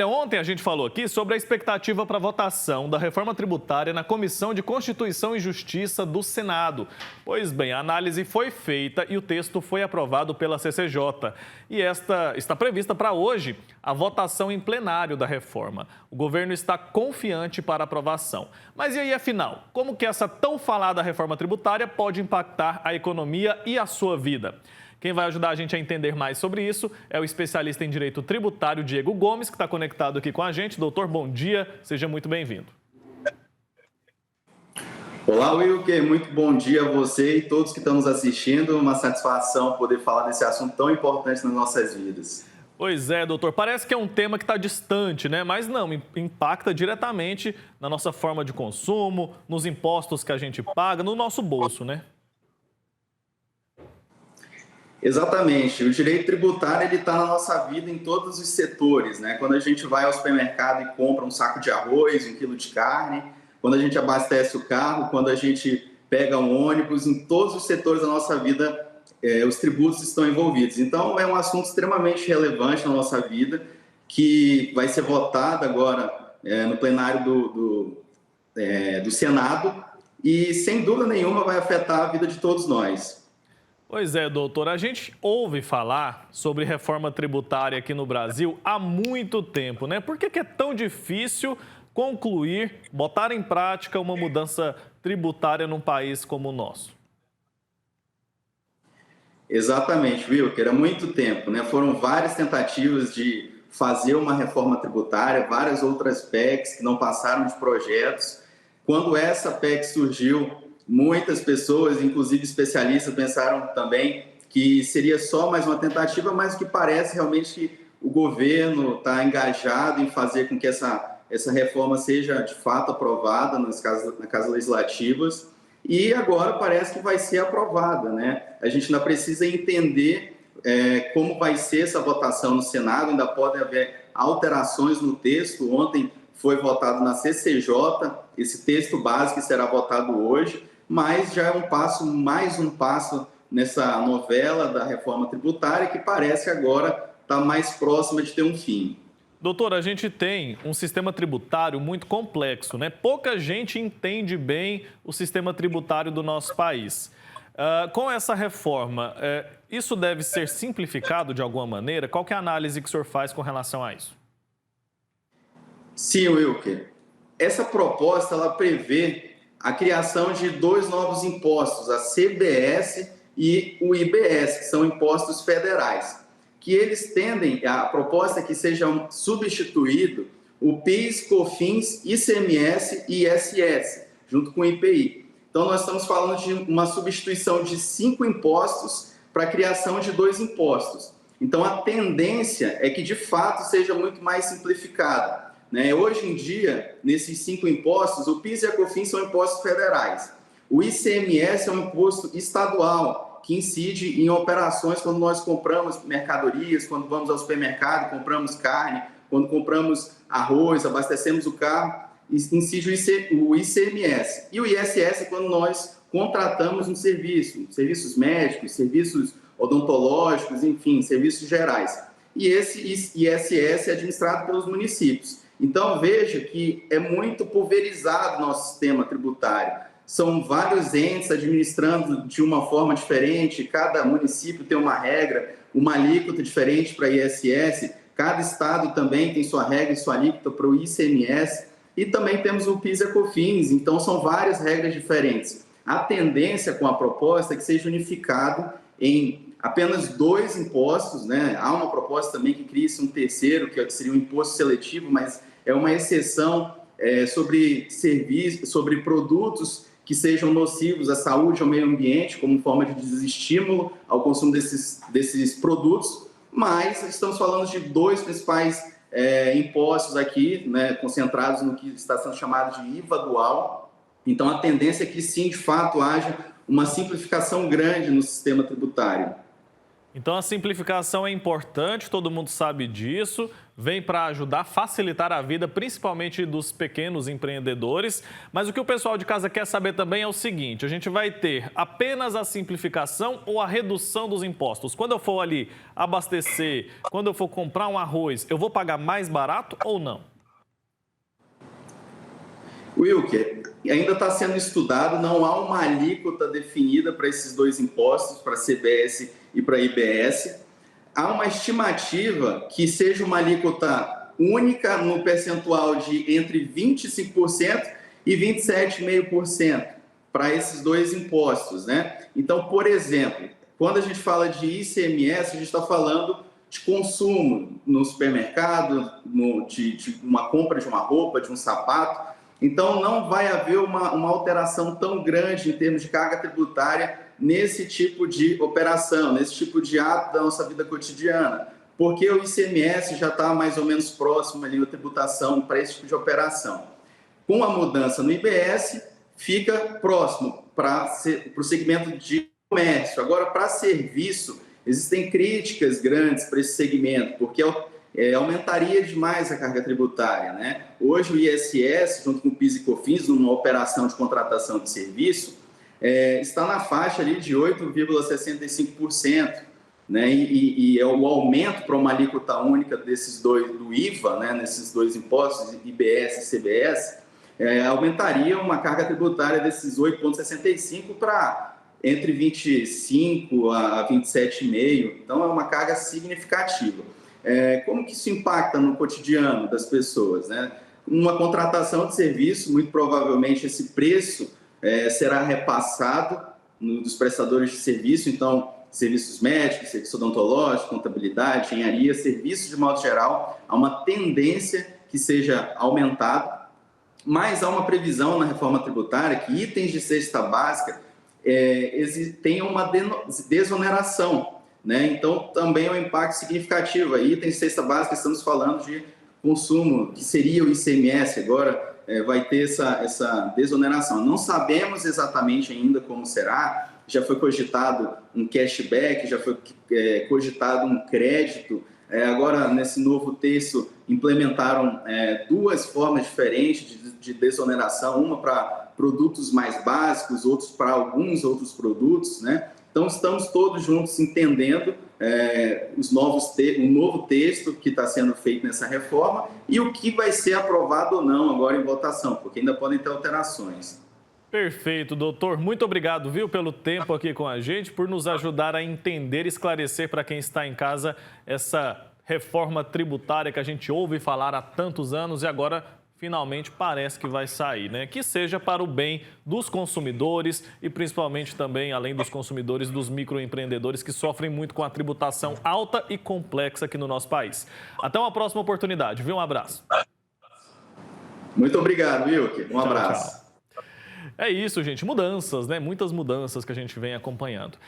Olha, ontem a gente falou aqui sobre a expectativa para a votação da reforma tributária na Comissão de Constituição e Justiça do Senado. Pois bem, a análise foi feita e o texto foi aprovado pela CCJ. E esta está prevista para hoje a votação em plenário da reforma. O governo está confiante para a aprovação. Mas e aí, afinal, como que essa tão falada reforma tributária pode impactar a economia e a sua vida? Quem vai ajudar a gente a entender mais sobre isso é o especialista em direito tributário Diego Gomes, que está conectado aqui com a gente. Doutor, bom dia, seja muito bem-vindo. Olá, Wilker, muito bom dia a você e todos que estão nos assistindo. Uma satisfação poder falar desse assunto tão importante nas nossas vidas. Pois é, doutor, parece que é um tema que está distante, né? Mas não, impacta diretamente na nossa forma de consumo, nos impostos que a gente paga, no nosso bolso, né? Exatamente. O direito tributário ele está na nossa vida em todos os setores, né? Quando a gente vai ao supermercado e compra um saco de arroz, 1 quilo de carne, quando a gente abastece o carro, quando a gente pega um ônibus, em todos os setores da nossa vida, os tributos estão envolvidos. Então, é um assunto extremamente relevante na nossa vida, que vai ser votado agora no plenário do Senado e, sem dúvida nenhuma, vai afetar a vida de todos nós. Pois é, doutor, a gente ouve falar sobre reforma tributária aqui no Brasil há muito tempo, né? Por que é tão difícil concluir, botar em prática uma mudança tributária num país como o nosso? Exatamente, Wilker, há muito tempo, né? Foram várias tentativas de fazer uma reforma tributária, várias outras PECs que não passaram de projetos. Quando essa PEC surgiu, muitas pessoas, inclusive especialistas, pensaram também que seria só mais uma tentativa, mas o que parece realmente que o governo está engajado em fazer com que essa reforma seja de fato aprovada nas casas legislativas e agora parece que vai ser aprovada, né? A gente ainda precisa entender como vai ser essa votação no Senado, ainda podem haver alterações no texto. Ontem foi votado na CCJ esse texto básico que será votado hoje, mas já é mais um passo nessa novela da reforma tributária que parece agora estar mais próxima de ter um fim. Doutor, a gente tem um sistema tributário muito complexo, né? Pouca gente entende bem o sistema tributário do nosso país. Com essa reforma, isso deve ser simplificado de alguma maneira? Qual que é a análise que o senhor faz com relação a isso? Sim, Wilker. Essa proposta ela prevê a criação de 2 novos impostos, a CBS e o IBS, que são impostos federais, que eles tendem, a proposta é que sejam substituídos o PIS, COFINS, ICMS e ISS, junto com o IPI. Então, nós estamos falando de uma substituição de 5 impostos para a criação de 2 impostos. Então, a tendência é que, de fato, seja muito mais simplificado. Hoje em dia, nesses 5 impostos, o PIS e a COFINS são impostos federais. O ICMS é um imposto estadual, que incide em operações quando nós compramos mercadorias, quando vamos ao supermercado, compramos carne, quando compramos arroz, abastecemos o carro, incide o ICMS. E o ISS é quando nós contratamos um serviço, serviços médicos, serviços odontológicos, enfim, serviços gerais. E esse ISS é administrado pelos municípios. Então, veja que é muito pulverizado o nosso sistema tributário. São vários entes administrando de uma forma diferente, cada município tem uma regra, uma alíquota diferente para ISS, cada estado também tem sua regra e sua alíquota para o ICMS, e também temos o PIS e a COFINS, então são várias regras diferentes. A tendência com a proposta é que seja unificado em apenas 2 impostos, né? Há uma proposta também que cria-se um terceiro, que seria um imposto seletivo, mas é uma exceção sobre serviços, sobre produtos que sejam nocivos à saúde, ao meio ambiente, como forma de desestímulo ao consumo desses produtos, mas estamos falando de 2 principais impostos aqui, né, concentrados no que está sendo chamado de IVA dual. Então, a tendência é que sim, de fato, haja uma simplificação grande no sistema tributário. Então a simplificação é importante, todo mundo sabe disso, vem para ajudar a facilitar a vida, principalmente dos pequenos empreendedores. Mas o que o pessoal de casa quer saber também é o seguinte: a gente vai ter apenas a simplificação ou a redução dos impostos? Quando eu for ali abastecer, quando eu for comprar um arroz, eu vou pagar mais barato ou não? Wilker, ainda está sendo estudado, não há uma alíquota definida para esses dois impostos, para CBS e para IBS. Há uma estimativa que seja uma alíquota única no percentual de entre 25% e 27,5% para esses dois impostos, né? Então, por exemplo, quando a gente fala de ICMS, a gente está falando de consumo no supermercado, de uma compra de uma roupa, de um sapato. Então, não vai haver uma alteração tão grande em termos de carga tributária nesse tipo de operação, nesse tipo de ato da nossa vida cotidiana, porque o ICMS já está mais ou menos próximo ali da tributação para esse tipo de operação. Com a mudança no IBS, fica próximo para o segmento de comércio. Agora, para serviço, existem críticas grandes para esse segmento, porque aumentaria demais a carga tributária, né? Hoje o ISS, junto com o PIS e COFINS, numa operação de contratação de serviço, está na faixa ali de 8,65%, né? E o aumento para uma alíquota única desses dois, do IVA, né? Nesses dois impostos, IBS e CBS, aumentaria uma carga tributária desses 8,65% para entre 25 a 27,5%. Então, é uma carga significativa. Como que isso impacta no cotidiano das pessoas, né? Uma contratação de serviço, muito provavelmente esse preço será repassado dos prestadores de serviço, então serviços médicos, serviço odontológico, contabilidade, engenharia, serviços de modo geral, há uma tendência que seja aumentado, mas há uma previsão na reforma tributária que itens de cesta básica tenham uma desoneração, né? Então, também é um impacto significativo. Aí, itens de cesta básica, estamos falando de consumo, que seria o ICMS, agora vai ter essa desoneração. Não sabemos exatamente ainda como será, já foi cogitado um cashback, já foi cogitado um crédito. Agora, nesse novo texto, implementaram duas formas diferentes de desoneração, uma para produtos mais básicos, outros para alguns outros produtos, né? Então, estamos todos juntos entendendo o novo texto que está sendo feito nessa reforma e o que vai ser aprovado ou não agora em votação, porque ainda podem ter alterações. Perfeito, doutor. Muito obrigado, viu, pelo tempo aqui com a gente, por nos ajudar a entender e esclarecer para quem está em casa essa reforma tributária que a gente ouve falar há tantos anos e agora finalmente parece que vai sair, né? Que seja para o bem dos consumidores e principalmente também, além dos consumidores, dos microempreendedores que sofrem muito com a tributação alta e complexa aqui no nosso país. Até uma próxima oportunidade, viu? Um abraço. Muito obrigado, Wilker. Um abraço. Tchau, tchau. É isso, gente. Mudanças, né? Muitas mudanças que a gente vem acompanhando.